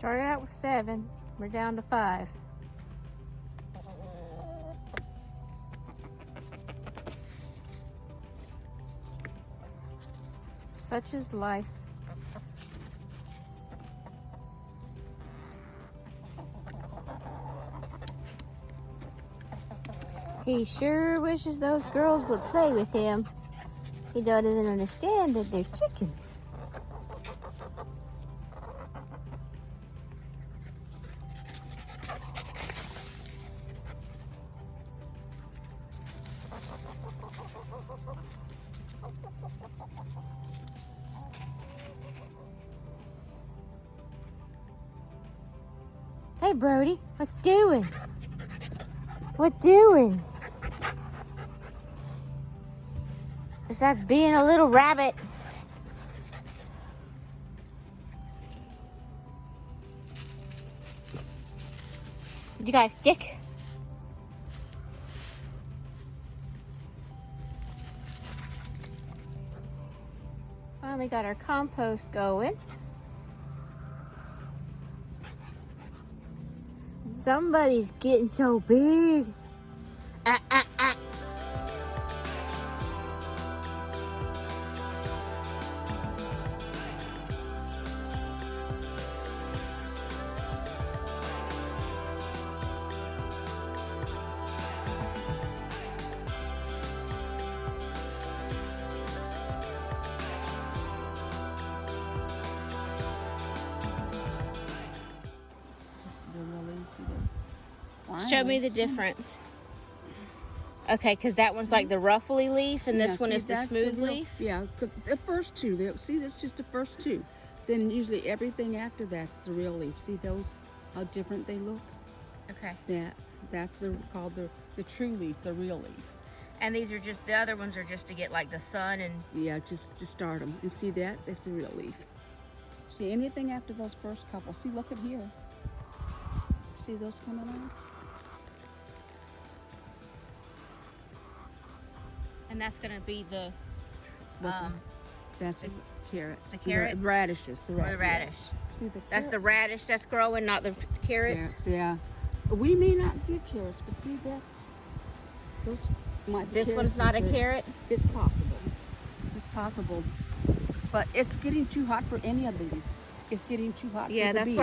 Started out with 7. We're down to 5. Such is life. He sure wishes those girls would play with him. He doesn't understand that they're chickens. Hey, Brody, what's doing? What doing? Besides being a little rabbit. Did you guys stick? Finally got our compost going. Somebody's getting so big. Show me the difference. Okay, because that one's like the ruffly leaf, and this one is the smooth leaf? Yeah, the first two. See, that's just the first two. Then usually everything after that's the real leaf. See those, how different they look? Okay. That's called the true leaf, the real leaf. And these are just, the other ones are just to get like the sun and... Yeah, just to start them. And see that? That's the real leaf. See, anything after those first couple. See, look at here. See those coming on? And that's going to be the, that's the carrots. The carrots? Radishes. The radish. See the that's the radish that's growing, not the carrots? Yeah. We may not get carrots, but see, those might be This one's not a carrot? It's possible. It's possible. But it's getting too hot for any of these. It's getting too hot for the that's beets.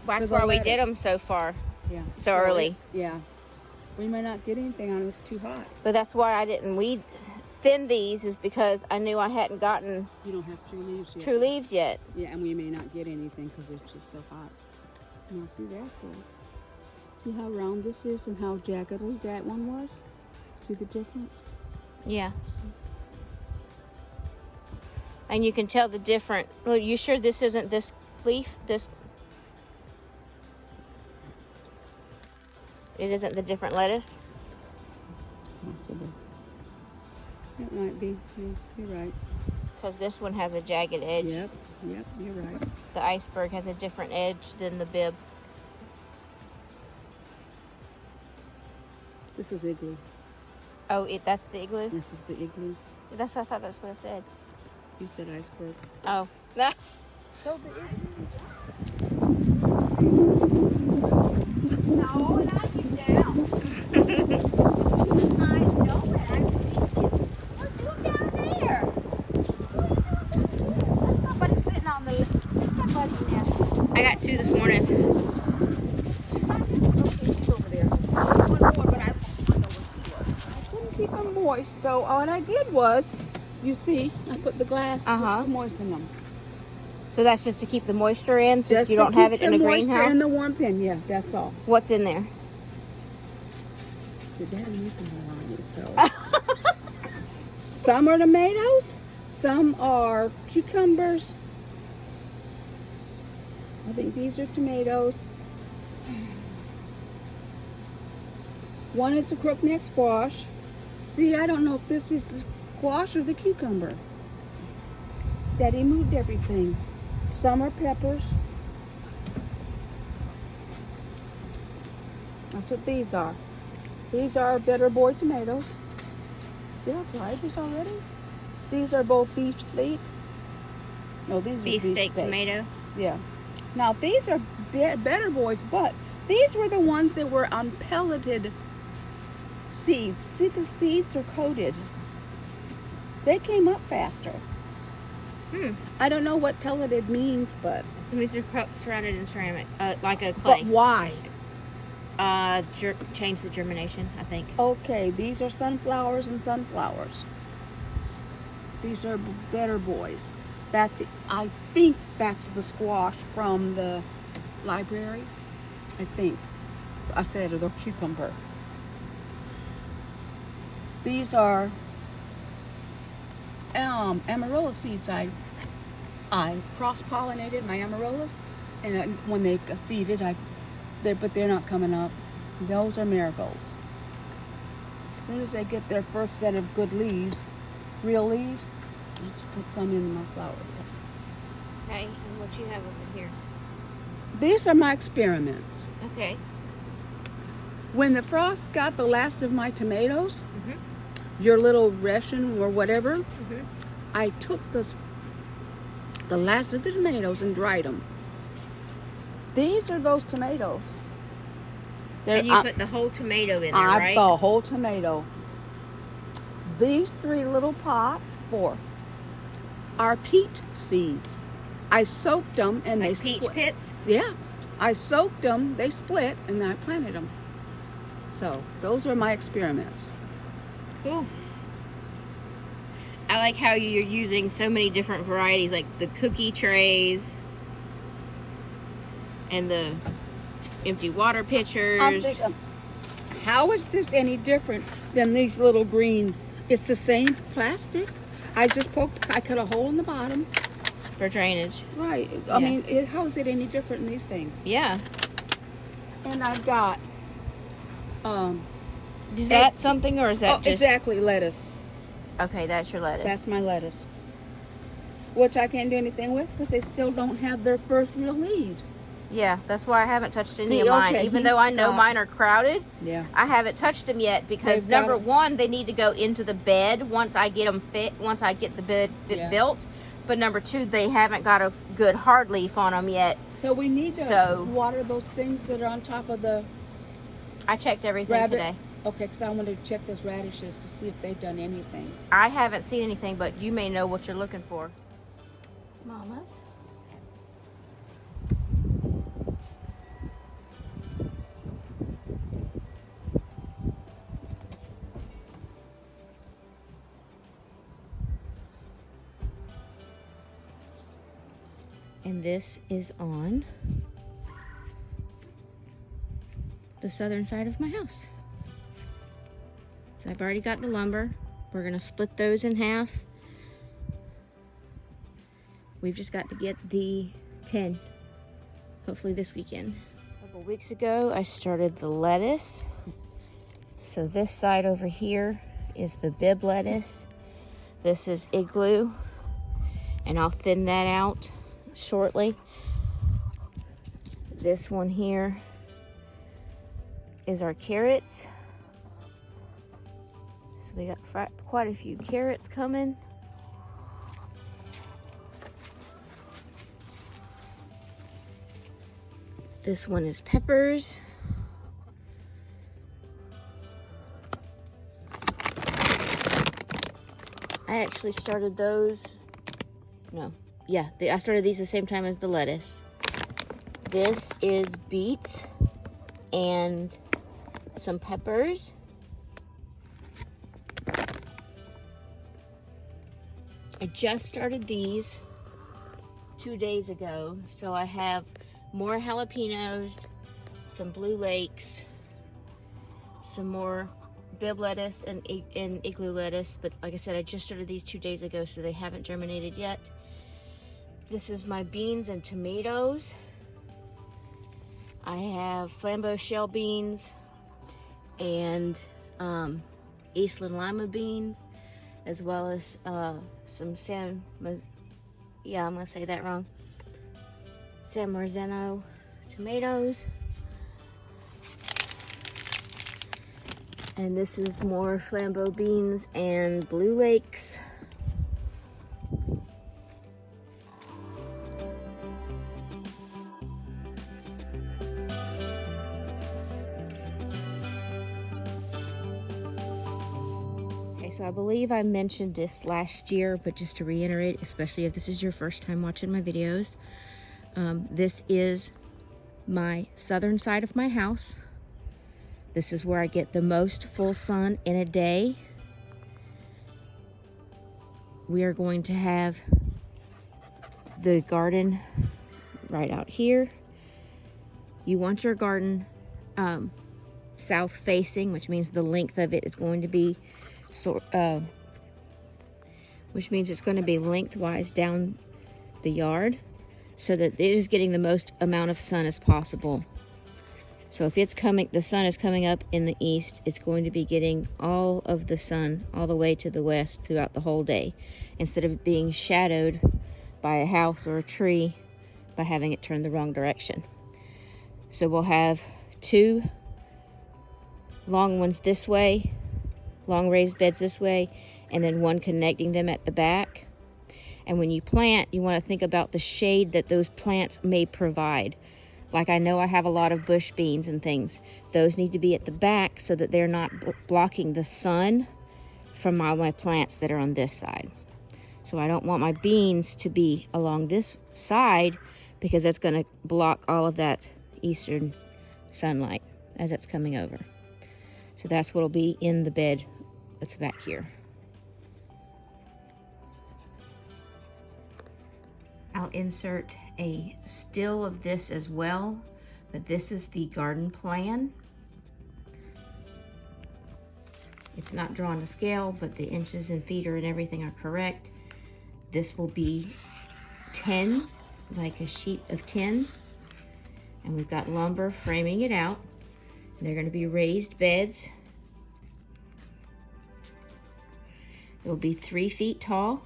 that's why we did them so far. Yeah. So early. Yeah. We may not get anything on it. It's too hot. But that's why I didn't thin these, is because I knew I hadn't gotten you don't have true leaves yet. Yeah, and we may not get anything because it's just so hot. Now see that? See how round this is and how jaggedy that one was? See the difference? Yeah. And you can tell the different. Well, you sure this isn't this leaf? It isn't the different lettuce? It's possible. It might be. Yeah, you're right. Because this one has a jagged edge. Yep, you're right. The iceberg has a different edge than the bib. This is igloo. Oh, that's the igloo? This is the igloo. I thought that's what I said. You said iceberg. Oh. So the igloo. No, not you down. I know it. Look down there. What are you doing? There's somebody sitting on the. There's somebody there. I got 2 this morning. Okay, she's over there. One more, but I know where she was. I couldn't keep them moist, so what I did was, you see, I put the glass just to moisten them. So that's just to keep the moisture in, since Just you to don't have keep it in the a moisture greenhouse? and the warmth in, yeah, that's all. What's in there? Some are tomatoes, some are cucumbers. I think these are tomatoes. One is a crookneck squash. See, I don't know if this is the squash or the cucumber. Daddy moved everything. Some are peppers. That's what these are. These are Better Boy tomatoes. Did I try this already? These are both beef steak. No, these are Beef steak tomato. Yeah. Now these are better boys, but these were the ones that were on pelleted seeds. See, the seeds are coated. They came up faster. I don't know what pelleted means, but These are surrounded in ceramic, like a clay. But why? Change the germination, I think. Okay, these are sunflowers and sunflowers. These are better boys. I think that's the squash from the library. I think. I said the cucumber. These are amarilla seeds. I cross-pollinated my amarellas, and when they seeded, but they're not coming up. Those are marigolds. As soon as they get their first set of good leaves, real leaves, let's put some in my flower. Okay, and what you have over here? These are my experiments. Okay. When the frost got the last of my tomatoes, your little ration or whatever, I took the last of the tomatoes and dried them. These are those tomatoes. And you put the whole tomato in there, right? The whole tomato. These 3 little pots are peach seeds. I soaked them and like they peach split. pits? Yeah. I soaked them, they split, and then I planted them. So, those are my experiments. Cool. I like how you're using so many different varieties, like the cookie trays and the empty water pitchers. I'm thinking, how is this any different than these little green? It's the same plastic. I cut a hole in the bottom. For drainage. Right. Yeah. I mean, how is it any different in these things? Yeah. And I've got, is that something, or is that just... exactly, lettuce. Okay, that's your lettuce. That's my lettuce. Which I can't do anything with because they still don't have their first real leaves. Yeah, that's why I haven't touched any of mine. Okay, Even though I know mine are crowded, yeah, I haven't touched them yet because number one, they need to go into the bed once I get them fit, once I get the bed built. But number two, they haven't got a good hard leaf on them yet. So we need to water those things that are on top of the... I checked everything today. Okay, because I want to check those radishes to see if they've done anything. I haven't seen anything, but you may know what you're looking for. Mamas. And this is on the southern side of my house. So I've already got the lumber. We're gonna split those in half. We've just got to get the tin, hopefully this weekend. A couple weeks ago, I started the lettuce. So this side over here is the bib lettuce. This is igloo, and I'll thin that out shortly. This one here is our carrots. So we got quite a few carrots coming. This one is peppers. I actually started those, I started these the same time as the lettuce. This is beets and some peppers. I just started these 2 days ago, so I have more jalapenos, some blue lakes, some more bib lettuce and igloo lettuce, but like I said, I just started these 2 days ago, so they haven't germinated yet. This is my beans and tomatoes. I have flambeau shell beans and Eastland lima beans, as well as some San Marzano tomatoes. And this is more flambeau beans and blue lakes. So I believe I mentioned this last year, but just to reiterate, especially if this is your first time watching my videos, this is my southern side of my house. This is where I get the most full sun in a day. We are going to have the garden right out here. You want your garden south facing, which means the length of it is going to be which means it's going to be lengthwise down the yard, so that it is getting the most amount of sun as possible. So if it's coming, the sun is coming up in the east, it's going to be getting all of the sun all the way to the west throughout the whole day, instead of being shadowed by a house or a tree by having it turned the wrong direction. So we'll have 2 long ones this way, long raised beds this way, and then 1 connecting them at the back. And when you plant, you want to think about the shade that those plants may provide. Like, I know I have a lot of bush beans and things. Those need to be at the back so that they're not blocking the sun from all my plants that are on this side. So I don't want my beans to be along this side, because that's going to block all of that eastern sunlight as it's coming over. So that's what will be in the bed that's back here. I'll insert a still of this as well, but this is the garden plan. It's not drawn to scale, but the inches and feet and everything are correct. This will be 10, like a sheet of 10, and we've got lumber framing it out. And they're going to be raised beds. It will be 3 feet tall,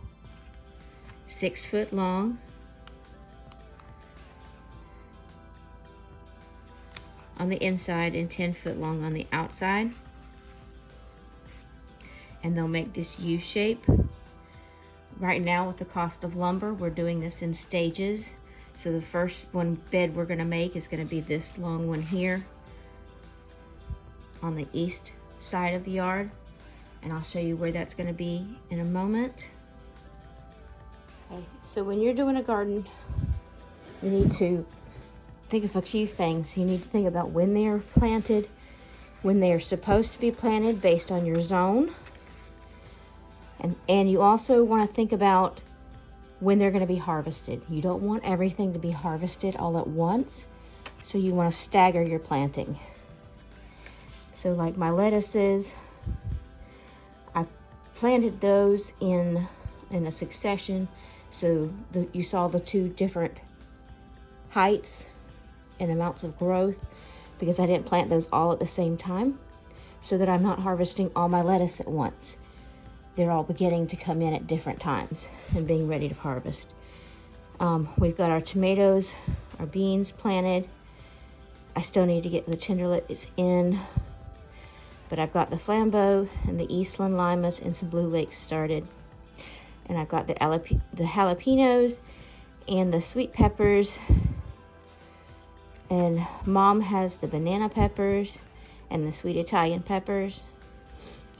6 foot long, on the inside and 10 foot long on the outside. And they'll make this U shape. Right now, with the cost of lumber, we're doing this in stages. So the first bed we're going to make is going to be this long one here on the east side of the yard. And I'll show you where that's going to be in a moment. Okay, so when you're doing a garden, you need to think of a few things. You need to think about when they are planted, when they are supposed to be planted based on your zone. And you also want to think about when they're going to be harvested. You don't want everything to be harvested all at once, so you want to stagger your planting. So like my lettuces, I planted those in a succession, so you saw the 2 different heights and amounts of growth, because I didn't plant those all at the same time, so that I'm not harvesting all my lettuce at once. They're all beginning to come in at different times and being ready to harvest. We've got our tomatoes, our beans planted. I still need to get the tenderlets in, but I've got the flambeau and the Eastland limas and some blue lakes started. And I've got the jalapenos and the sweet peppers. And Mom has the banana peppers and the sweet Italian peppers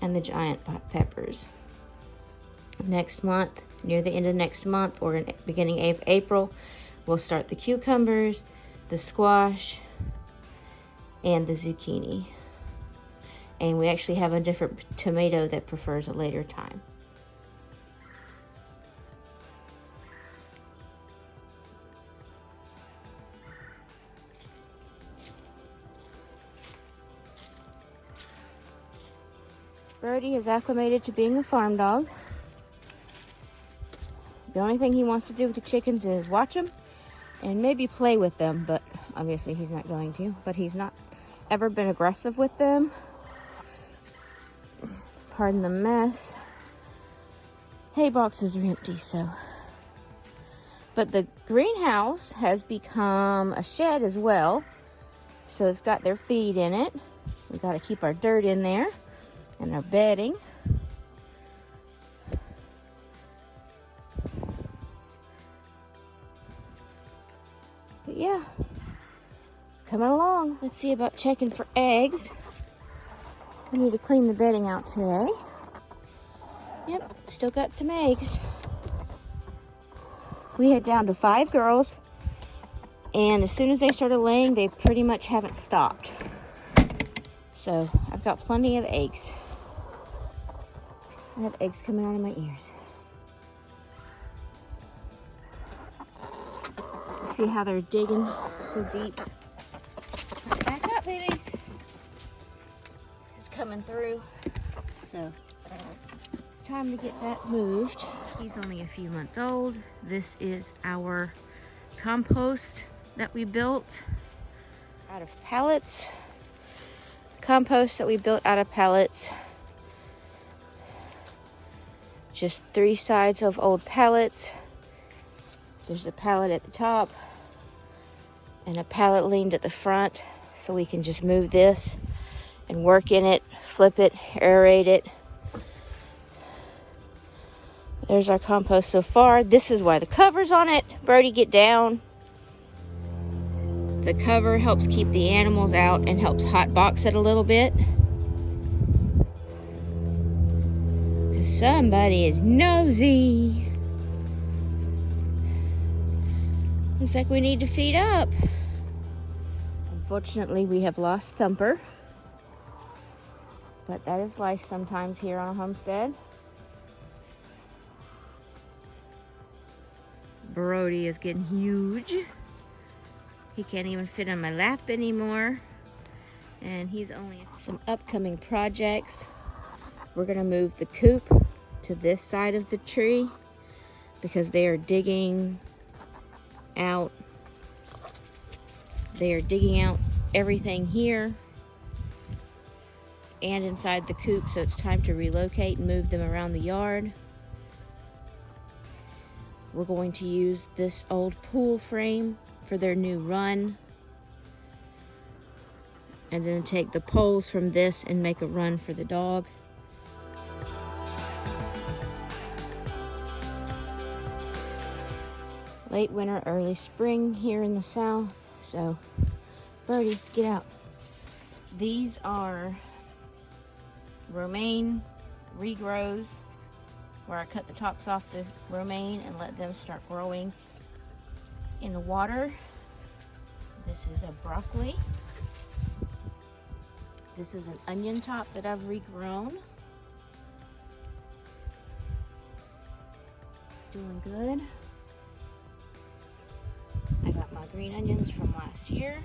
and the giant peppers. Next month, near the end of next month or beginning of April, we'll start the cucumbers, the squash, and the zucchini. And we actually have a different tomato that prefers a later time. Birdie is acclimated to being a farm dog. The only thing he wants to do with the chickens is watch them and maybe play with them, but obviously he's not going to. But he's not ever been aggressive with them. Pardon the mess. Hay boxes are empty, so. But the greenhouse has become a shed as well. So it's got their feed in it. We got to keep our dirt in there and our bedding. But yeah, coming along. Let's see about checking for eggs. I need to clean the bedding out today. Yep, still got some eggs. We had down to 5 girls, and as soon as they started laying, they pretty much haven't stopped. So I've got plenty of eggs. I have eggs coming out of my ears. See how they're digging so deep? Back up, babies. It's coming through. So it's time to get that moved. He's only a few months old. This is our compost that we built out of pallets. Compost that we built out of pallets. Just 3 sides of old pallets. There's a pallet at the top and a pallet leaned at the front, so we can just move this and work in it, flip it, aerate it. There's our compost so far. This is why the cover's on it. Brody, get down. The cover helps keep the animals out and helps hot box it a little bit. Because somebody is nosy. Looks like we need to feed up. Unfortunately, we have lost Thumper. But that is life sometimes here on a homestead. Brody is getting huge. He can't even fit on my lap anymore. And he's only some upcoming projects. We're gonna move the coop to this side of the tree because they are digging out. They are digging out everything here and inside the coop, so it's time to relocate and move them around the yard. We're going to use this old pool frame for their new run, and then take the poles from this and make a run for the dog. Late winter, early spring here in the south. So, Birdie, get out. These are romaine regrows, where I cut the tops off the romaine and let them start growing in the water. This is a broccoli. This is an onion top that I've regrown. Doing good. I got my green onions from last year.